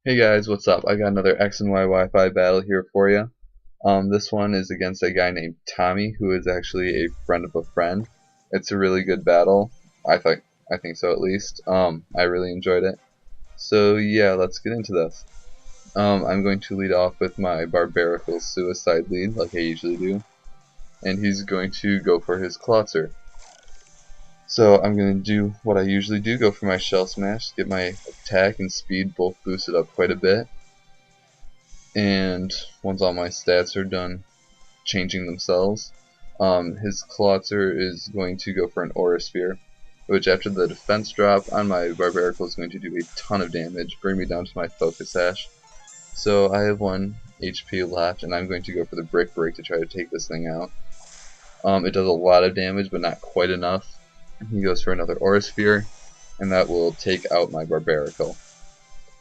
Hey guys, what's up? I got another X and Y Wi-Fi battle here for you. This one is against a guy named Tommy, who is actually a friend of a friend. It's a really good battle. I think so at least. I really enjoyed it. So yeah, let's get into this. I'm going to lead off with my Barbarical Suicide lead, like I usually do, and he's going to go for his Klotzer. So I'm going to do what I usually do, go for my Shell Smash, get my attack and speed both boosted up quite a bit. And once all my stats are done changing themselves, his Klotzer is going to go for an Aura Sphere, which after the defense drop on my Barbarical is going to do a ton of damage, bring me down to my Focus Sash. So I have 1 HP left, and I'm going to go for the Brick Break to try to take this thing out. It does a lot of damage, but not quite enough. He goes for another Aura Sphere, and that will take out my Barbarical.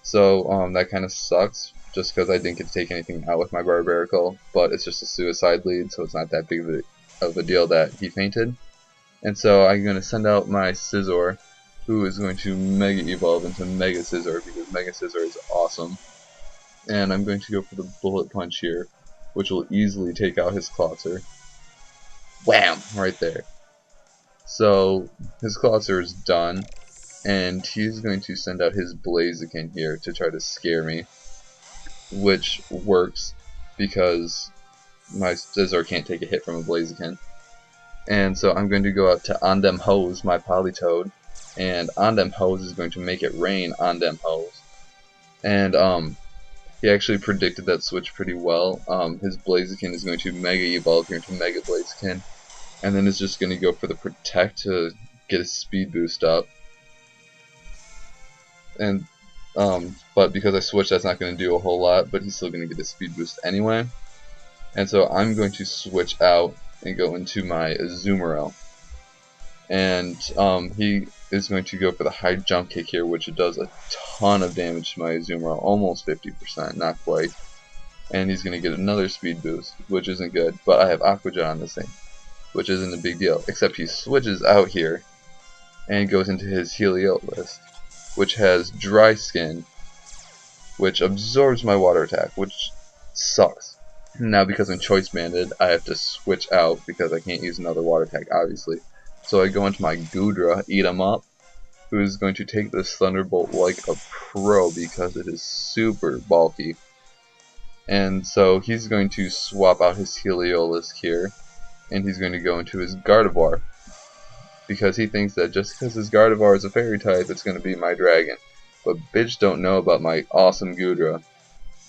So that kind of sucks, just because I didn't get to take anything out with my Barbarical, but it's just a suicide lead, so it's not that big of a deal that he fainted. And so I'm going to send out my Scizor, who is going to Mega Evolve into Mega Scizor, because Mega Scizor is awesome. And I'm going to go for the Bullet Punch here, which will easily take out his Klotzer. Wham! Right there. So his Klotzer is done, and he's going to send out his Blaziken here to try to scare me, which works because my Scizor can't take a hit from a Blaziken. And so I'm going to go out to On Dem Hose, my Politoed, and On Dem Hose is going to make it rain On Dem Hose. And he actually predicted that switch pretty well. His Blaziken is going to Mega Evolve here into Mega Blaziken, and then it's just going to go for the Protect to get his speed boost up. And but because I switched, that's not going to do a whole lot, but he's still going to get a speed boost anyway. And so I'm going to switch out and go into my Azumarill. And he is going to go for the high jump kick here, which does a ton of damage to my Azumarill, almost 50%, not quite. And he's going to get another speed boost, which isn't good, but I have Aqua Jet on this thing, which isn't a big deal, except he switches out here and goes into his Heliolisk, which has Dry Skin, which absorbs my water attack, which sucks. Now because I'm choice banded, I have to switch out because I can't use another water attack, obviously. So I go into my Goodra, eat him up, who is going to take this Thunderbolt like a pro because it is super bulky. And so he's going to swap out his Heliolisk here, and he's going to go into his Gardevoir, because he thinks that just because his Gardevoir is a fairy type, it's going to be my dragon. But bitch don't know about my awesome Goodra.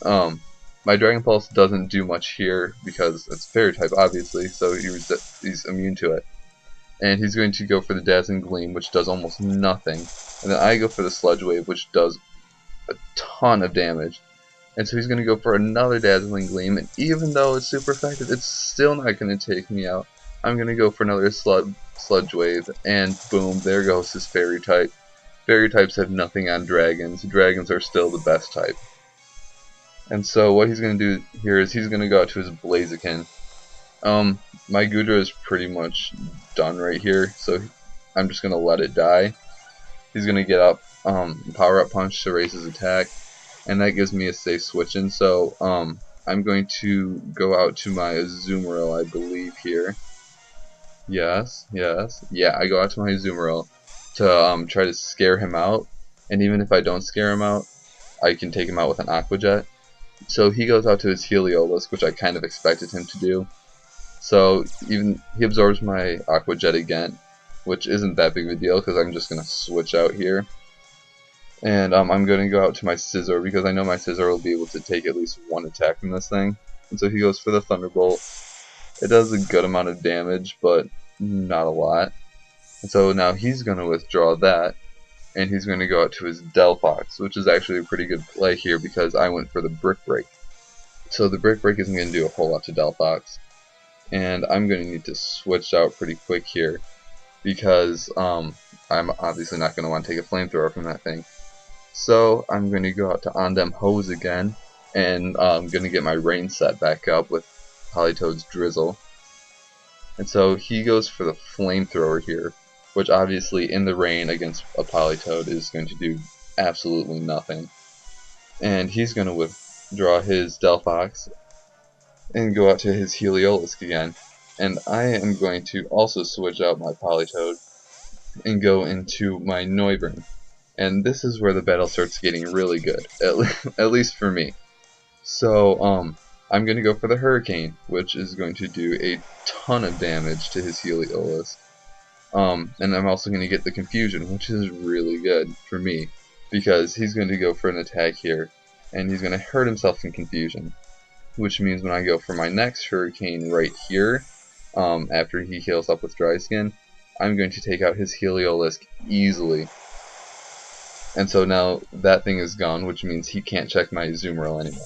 My Dragon Pulse doesn't do much here because it's fairy type, obviously, so he's immune to it. And he's going to go for the Dazzling Gleam, which does almost nothing. And then I go for the Sludge Wave, which does a ton of damage. And so he's going to go for another Dazzling Gleam, and even though it's super effective, it's still not going to take me out. I'm going to go for another Sludge Wave, and boom, there goes his fairy type. Fairy types have nothing on dragons. Dragons are still the best type. And so what he's going to do here is he's going to go out to his Blaziken. My Goodra is pretty much done right here, so I'm just going to let it die. He's going to get up Power Up Punch to raise his attack, and that gives me a safe switch in. So I'm going to go out to my Azumarill, I believe, here. Yes. Yeah, I go out to my Azumarill to try to scare him out, and even if I don't scare him out, I can take him out with an Aqua Jet. So he goes out to his Heliolisk, which I kind of expected him to do. So even he absorbs my Aqua Jet again, which isn't that big of a deal because I'm just going to switch out here. And I'm going to go out to my Scizor because I know my Scizor will be able to take at least one attack from this thing. And so he goes for the Thunderbolt. It does a good amount of damage, but not a lot. And so now he's going to withdraw that, and he's going to go out to his Delphox, which is actually a pretty good play here because I went for the Brick Break. So the Brick Break isn't going to do a whole lot to Delphox, and I'm going to need to switch out pretty quick here because I'm obviously not going to want to take a Flamethrower from that thing. So I'm going to go out to On Dem Hose again, and I'm going to get my Rain set back up with Politoed's Drizzle. And so he goes for the Flamethrower here, which obviously in the rain against a Politoed is going to do absolutely nothing. and he's going to withdraw his Delphox and go out to his Heliolisk again. And I am going to also switch out my Politoed and go into my Noivern. And this is where the battle starts getting really good, at least for me. So, I'm going to go for the Hurricane, which is going to do a ton of damage to his Heliolisk. And I'm also going to get the Confusion, which is really good for me, because he's going to go for an attack here, and he's going to hurt himself in Confusion. Which means when I go for my next Hurricane right here, after he heals up with Dry Skin, I'm going to take out his Heliolisk easily. And so now that thing is gone, which means he can't check my Azumarill anymore.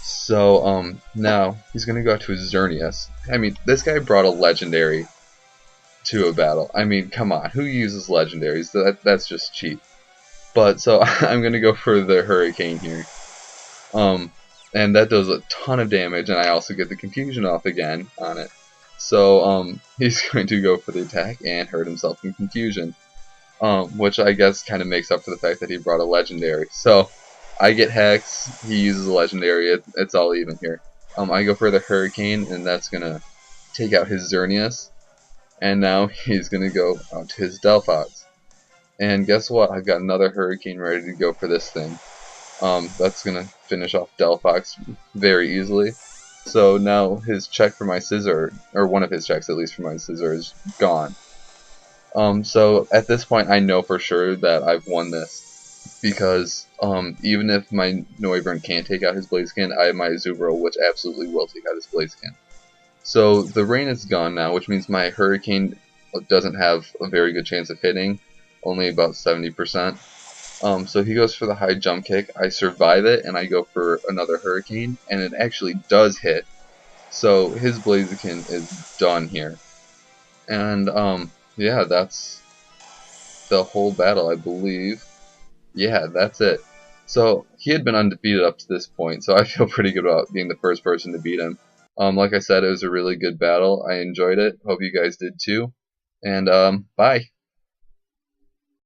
So, now he's going to go out to his Xerneas. I mean, this guy brought a Legendary to a battle. I mean, come on, who uses Legendaries? That's just cheap. But, so, I'm going to go for the Hurricane here. And that does a ton of damage, and I also get the Confusion off again on it. So, he's going to go for the attack and hurt himself in Confusion. Which I guess kind of makes up for the fact that he brought a Legendary. So, I get Hex, he uses a Legendary, it's all even here. I go for the Hurricane, and that's going to take out his Xerneas. And now he's going to go out to his Delphox. And guess what? I've got another Hurricane ready to go for this thing. That's going to finish off Delphox very easily. So now his check for my Scizor, or one of his checks at least for my Scizor, is gone. So at this point I know for sure that I've won this, because even if my Noivern can't take out his Blaziken, I have my Azumarill, which absolutely will take out his Blaziken. So the rain is gone now, which means my Hurricane doesn't have a very good chance of hitting, only about 70%. So he goes for the high jump kick, I survive it, and I go for another Hurricane, and it actually does hit. So his Blaziken is done here. And yeah, that's the whole battle, I believe. Yeah, that's it. So he had been undefeated up to this point, so I feel pretty good about being the first person to beat him. Like I said, it was a really good battle. I enjoyed it. Hope you guys did too. And bye.